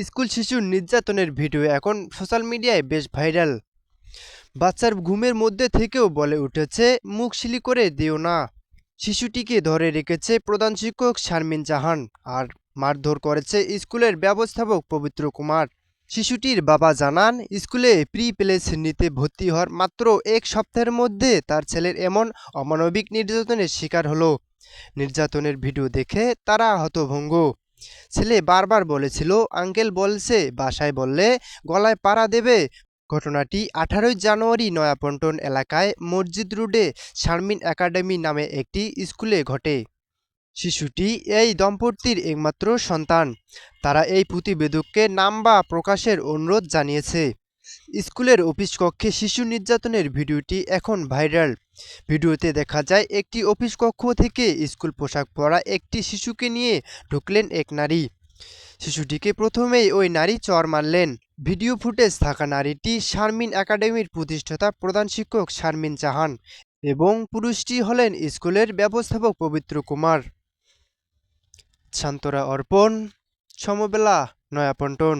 School শিশুর নির্যাতনের video এখন সোশ্যাল মিডিয়ায় বেশ ভাইরাল। বাচ্চার ঘুমের মধ্যে থেকেও বলে উঠেছে, মুখ সিলি করে দিও না। শিশুটিকে ধরে রেখেছে প্রধান শিক্ষক শারমিন জাহান, আর মারধর করেছে স্কুলের ব্যবস্থাপক পবিত্র কুমার। শিশুটির বাবা জানান, স্কুলে প্রি প্লে শ্রেণীতে ভর্তি হওয়ার মাত্র এক সপ্তাহের মধ্যে তার ছেলের এমন অমানবিক নির্যাতনের শিকার হলো। নির্যাতনের ভিডিও দেখে তারা হতভম্ব। ছেলে বারবার বলেছিল, আঙ্কেল বলছে বাসায় বললে গলায় পাড়া দেবে। ঘটনাটি 18ই জানুয়ারি নয়াপল্টন এলাকায় মসজিদ রোডে শারমিন একাডেমি নামে একটি স্কুলে ঘটে। শিশুটি এই দম্পতির একমাত্র সন্তান। তারা এই প্রতিবেদককে নাম বা প্রকাশের অনুরোধ জানিয়েছে। স্কুলের অফিস কক্ষে শিশু নির্যাতনের ভিডিওটি এখন ভাইরাল। ভিডিওতে দেখা যায় একটি অফিস কক্ষ থেকে স্কুল পোশাক পরা একটি শিশুকে নিয়ে ঢুকলেন এক নারী। শিশুটিকে প্রথমেই ওই নারী চড় মারলেন। ভিডিও ফুটেজ থাকা নারীটি শারমিন একাডেমির প্রতিষ্ঠাতা প্রধান শিক্ষক শারমিন জাহান এবং পুরুষটি হলেন স্কুলের ব্যবস্থাপক পবিত্র কুমার। শান্তরা অর্পণ, সমবেলা, নয়াপল্টন।